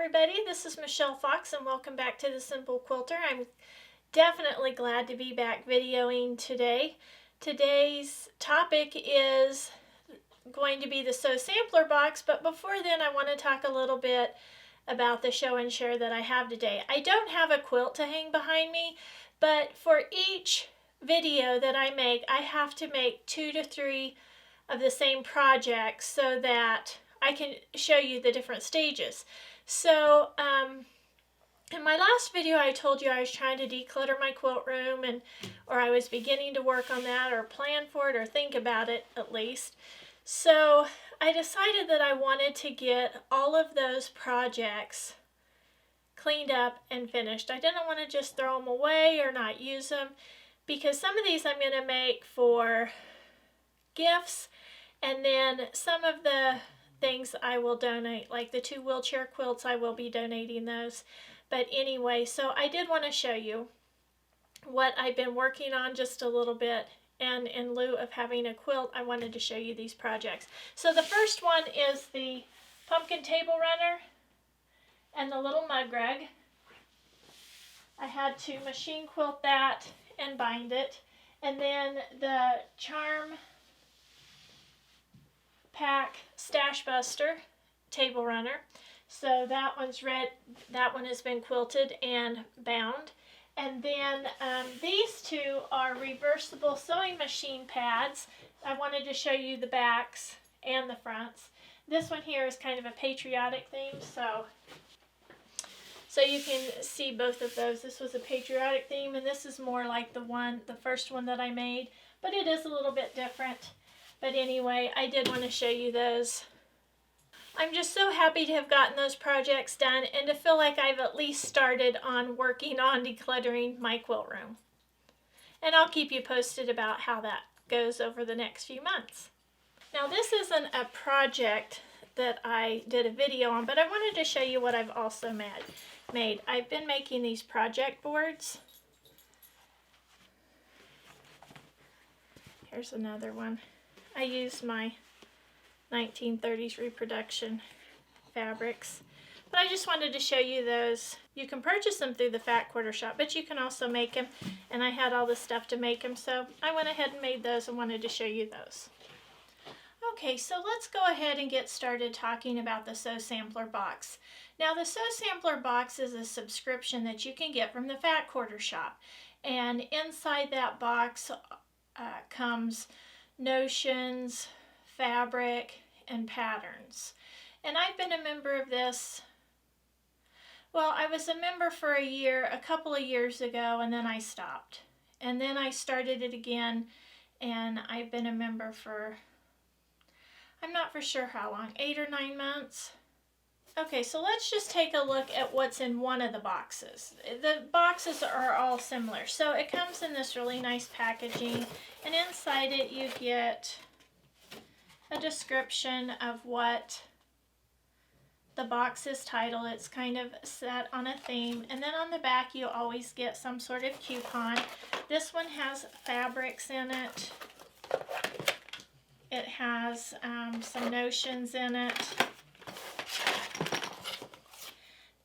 everybody, this is Michelle Fox and welcome back to The Simple Quilter. I'm definitely glad to be back videoing today. Today's topic is going to be the Sew Sampler box, but before then I want to talk a little bit about the show and share that I have today. I don't have a quilt to hang behind me, but for each video that I make, I have to make 2 to 3 of the same projects so that I can show you the different stages. So in my last video I told you I was trying to declutter my quilt room, or I was beginning to work on that or plan for it or think about it at least. So I decided that I wanted to get all of those projects cleaned up and finished. I didn't want to just throw them away or not use them, because some of these I'm going to make for gifts, and then some of the things I will donate, like the 2 wheelchair quilts, I will be donating those. But anyway, so I did want to show you what I've been working on just a little bit, and in lieu of having a quilt, I wanted to show you these projects. So the first one is the pumpkin table runner and the little mug rug. I had to machine quilt that and bind it, and then the Charm Pack Stash Buster table runner. So that one's red. That one has been quilted and bound. And then these 2 are reversible sewing machine pads. I wanted to show you the backs and the fronts. This one here is kind of a patriotic theme, so you can see both of those. This was a patriotic theme, and this is more like the first one that I made, but it is a little bit different. But anyway, I did want to show you those. I'm just so happy to have gotten those projects done and to feel like I've at least started on working on decluttering my quilt room. And I'll keep you posted about how that goes over the next few months. Now, this isn't a project that I did a video on, but I wanted to show you what I've also made. I've been making these project boards. Here's another one. I used my 1930s reproduction fabrics, but I just wanted to show you those. You can purchase them through the Fat Quarter Shop, but you can also make them, and I had all the stuff to make them, so I went ahead and made those and wanted to show you those. Okay, so let's go ahead and get started talking about the Sew Sampler box. Now, the Sew Sampler box is a subscription that you can get from the Fat Quarter Shop, and inside that box comes notions, fabric, and patterns. And I've been a member of this, well, I was a member for a couple of years ago, and then I stopped. And then I started it again, and I've been a member for, I'm not for sure how long, 8 or 9 months. Okay, so let's just take a look at what's in one of the boxes. The boxes are all similar. So it comes in this really nice packaging, and inside it you get a description of what the box is titled. It's kind of set on a theme, and then on the back you always get some sort of coupon. This one has fabrics in it. It has some notions in it.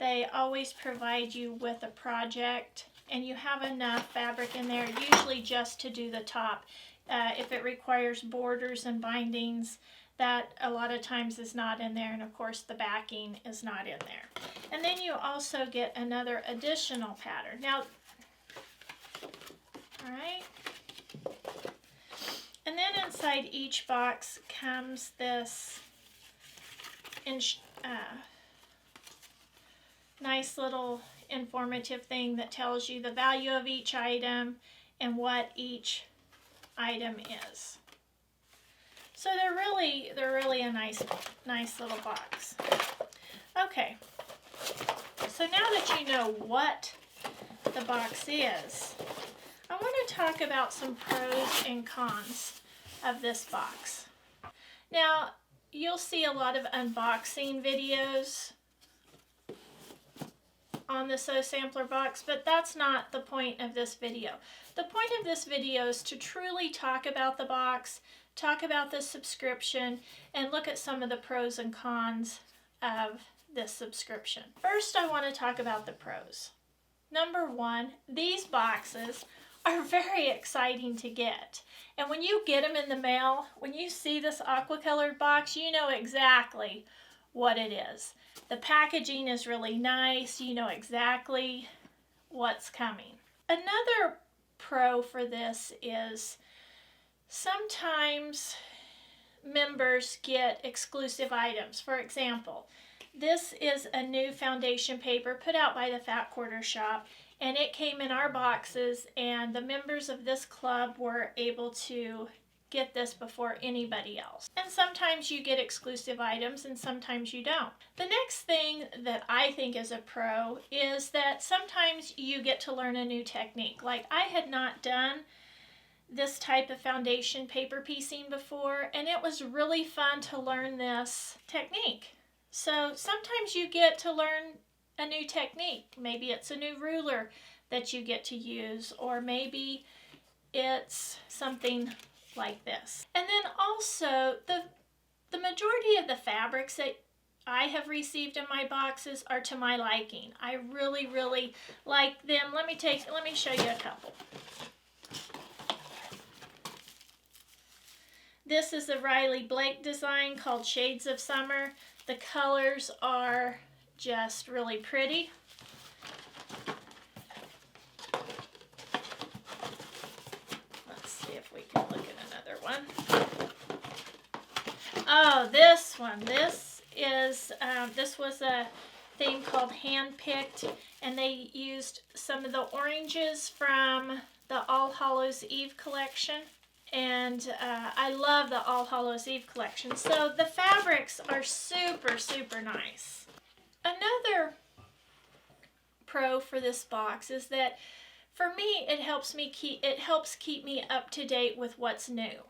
They always provide you with a project, and you have enough fabric in there, usually just to do the top. If it requires borders and bindings, that a lot of times is not in there, and of course the backing is not in there. And then you also get another additional pattern. Now, alright, and then inside each box comes this nice little informative thing that tells you the value of each item and what each item is. So they're really a nice little box. Okay, so now that you know what the box is, I want to talk about some pros and cons of this box. Now, you'll see a lot of unboxing videos on the Sew Sampler box, but that's not the point of this video. The point of this video is to truly talk about the box, talk about the subscription, and look at some of the pros and cons of this subscription. First, I want to talk about the pros. Number one, these boxes are very exciting to get. And when you get them in the mail, when you see this aqua colored box, you know exactly what it is. The packaging is really nice. You know exactly what's coming. Another pro for this is sometimes members get exclusive items. For example, this is a new foundation paper put out by the Fat Quarter Shop, and it came in our boxes, and the members of this club were able to get this before anybody else. And sometimes you get exclusive items and sometimes you don't. The next thing that I think is a pro is that sometimes you get to learn a new technique. Like, I had not done this type of foundation paper piecing before, and it was really fun to learn this technique. So sometimes you get to learn a new technique. Maybe it's a new ruler that you get to use, or maybe it's something like this. And then also the majority of the fabrics that I have received in my boxes are to my liking. I really, really like them. Let me show you a couple. This is a Riley Blake design called Shades of Summer. The colors are just really pretty. Let's see if we can look at another one. Oh, this one. This was a thing called Handpicked, and they used some of the oranges from the All Hallows Eve collection. And I love the All Hallows Eve collection. So the fabrics are super, super nice. Another pro for this box is that for me it helps keep me up to date with what's new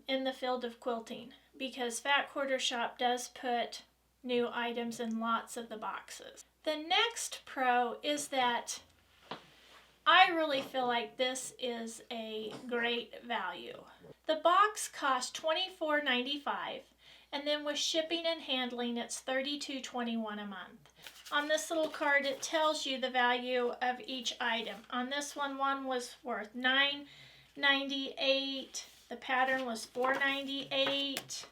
in the field of quilting, because Fat Quarter Shop does put new items in lots of the boxes. The next pro is that I really feel like this is a great value. The box costs $24.95, and then with shipping and handling it's $32.21 a month. On this little card it tells you the value of each item. On this one was worth $9.98. The pattern was $4.98.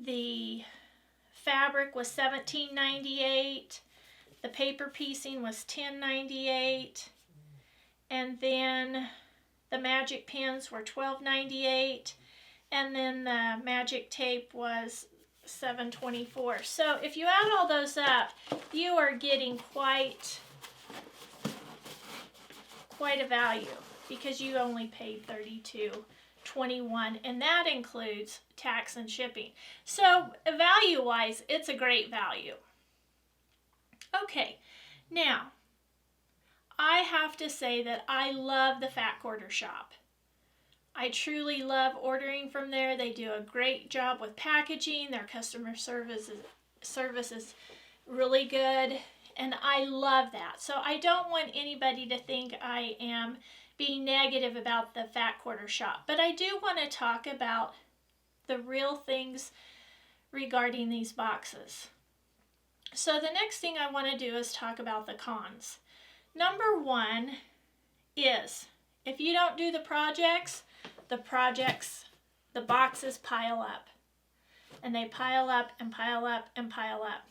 The fabric was $17.98. The paper piecing was $10.98. And then the magic pins were $12.98, and then the magic tape was $7.24. So if you add all those up, you are getting quite a value, because you only paid $32.21, and that includes tax and shipping. So value-wise, it's a great value. Okay, now I have to say that I love the Fat Quarter Shop. I truly love ordering from there. They do a great job with packaging. Their customer service is really good, and I love that. So I don't want anybody to think I am being negative about the Fat Quarter Shop, but I do want to talk about the real things regarding these boxes. So the next thing I want to do is talk about the cons. Number one is, if you don't do the boxes pile up. And they pile up and pile up and pile up.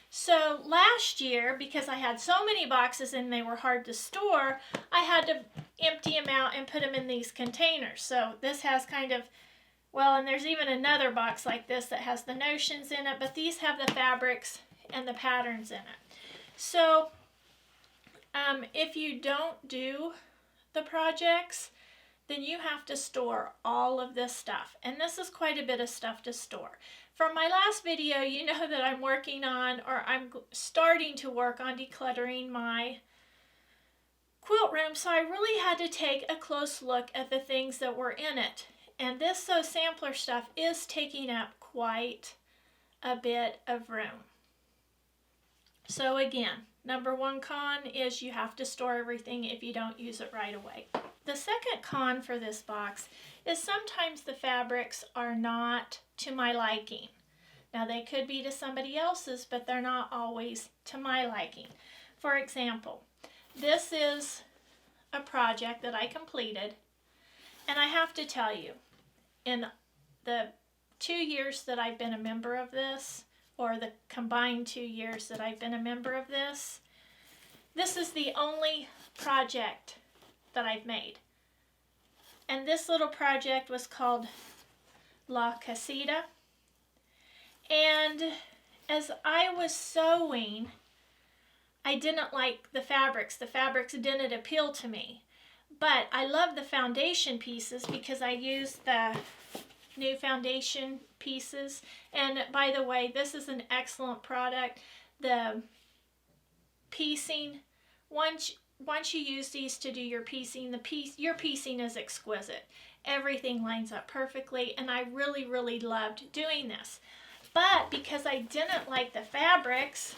So last year, because I had so many boxes and they were hard to store, I had to empty them out and put them in these containers. So this has kind of, well, and there's even another box like this that has the notions in it, but these have the fabrics and the patterns in it. So if you don't do the projects, then you have to store all of this stuff. And this is quite a bit of stuff to store. From my last video, you know that I'm working on, or I'm starting to work on decluttering my quilt room. So I really had to take a close look at the things that were in it. And this Sew Sampler stuff is taking up quite a bit of room. So again, number one con is you have to store everything if you don't use it right away. The second con for this box is sometimes the fabrics are not to my liking. Now they could be to somebody else's, but they're not always to my liking. For example, this is a project that I completed, and I have to tell you, in the 2 years that I've been a member of this, or the combined 2 years that I've been a member of this is the only project that I've made. And this little project was called La Casita. And as I was sewing, I didn't like the fabrics. The fabrics didn't appeal to me. But I love the foundation pieces because I used the new foundation pieces. And by the way, this is an excellent product. The piecing, once you use these to do your piecing, your piecing is exquisite. Everything lines up perfectly, and I really, really loved doing this. But because I didn't like the fabrics,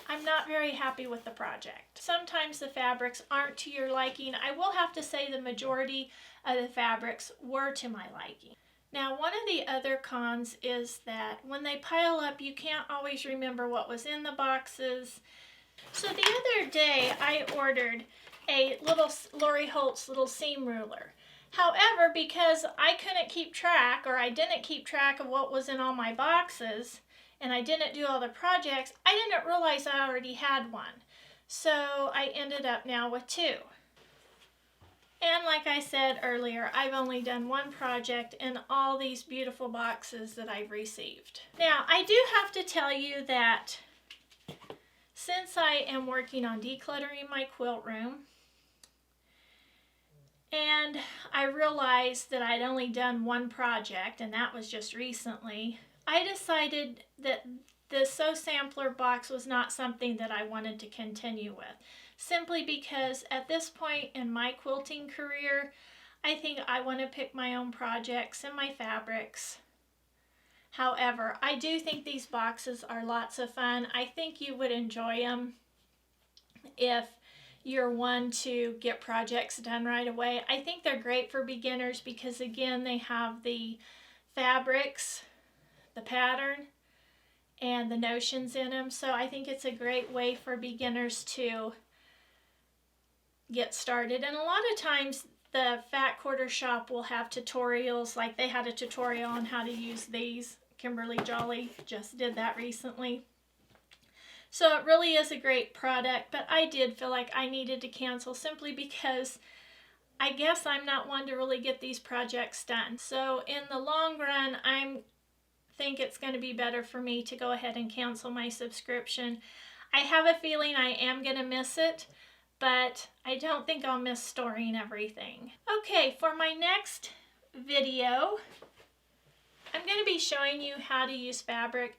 I'm not very happy with the project. Sometimes the fabrics aren't to your liking. I will have to say the majority of the fabrics were to my liking. Now, one of the other cons is that when they pile up, you can't always remember what was in the boxes. So the other day, I ordered a little Lori Holtz little seam ruler. However, because I couldn't keep track, or I didn't keep track of what was in all my boxes, and I didn't do all the projects, I didn't realize I already had one. So I ended up now with 2. And like I said earlier, I've only done one project in all these beautiful boxes that I've received. Now, I do have to tell you that since I am working on decluttering my quilt room, and I realized that I'd only done one project, and that was just recently, I decided that the Sew Sampler box was not something that I wanted to continue with. Simply because at this point in my quilting career, I think I want to pick my own projects and my fabrics. However, I do think these boxes are lots of fun. I think you would enjoy them if you're one to get projects done right away. I think they're great for beginners because, again, they have the fabrics, the pattern, and the notions in them. So I think it's a great way for beginners to get started. And a lot of times the Fat Quarter Shop will have tutorials, like they had a tutorial on how to use these. Kimberly Jolly just did that recently. So it really is a great product, but I did feel like I needed to cancel simply because I guess I'm not one to really get these projects done. So in the long run, I think it's going to be better for me to go ahead and cancel my subscription. I have a feeling I am going to miss it, but I don't think I'll miss storing everything. Okay, for my next video, I'm going to be showing you how to use fabric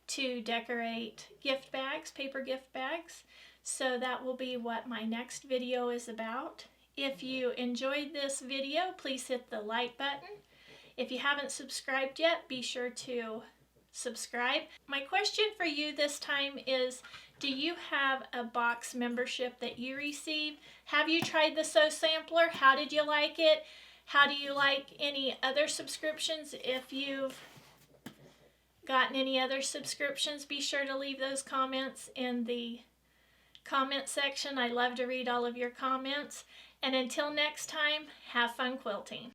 to decorate gift bags, paper gift bags. So that will be what my next video is about. If you enjoyed this video, please hit the like button. If you haven't subscribed yet, be sure to subscribe. My question for you this time is, do you have a box membership that you receive? Have you tried the Sew Sampler? How did you like it? How do you like any other subscriptions? If you've gotten any other subscriptions, be sure to leave those comments in the comment section. I love to read all of your comments. And until next time, have fun quilting.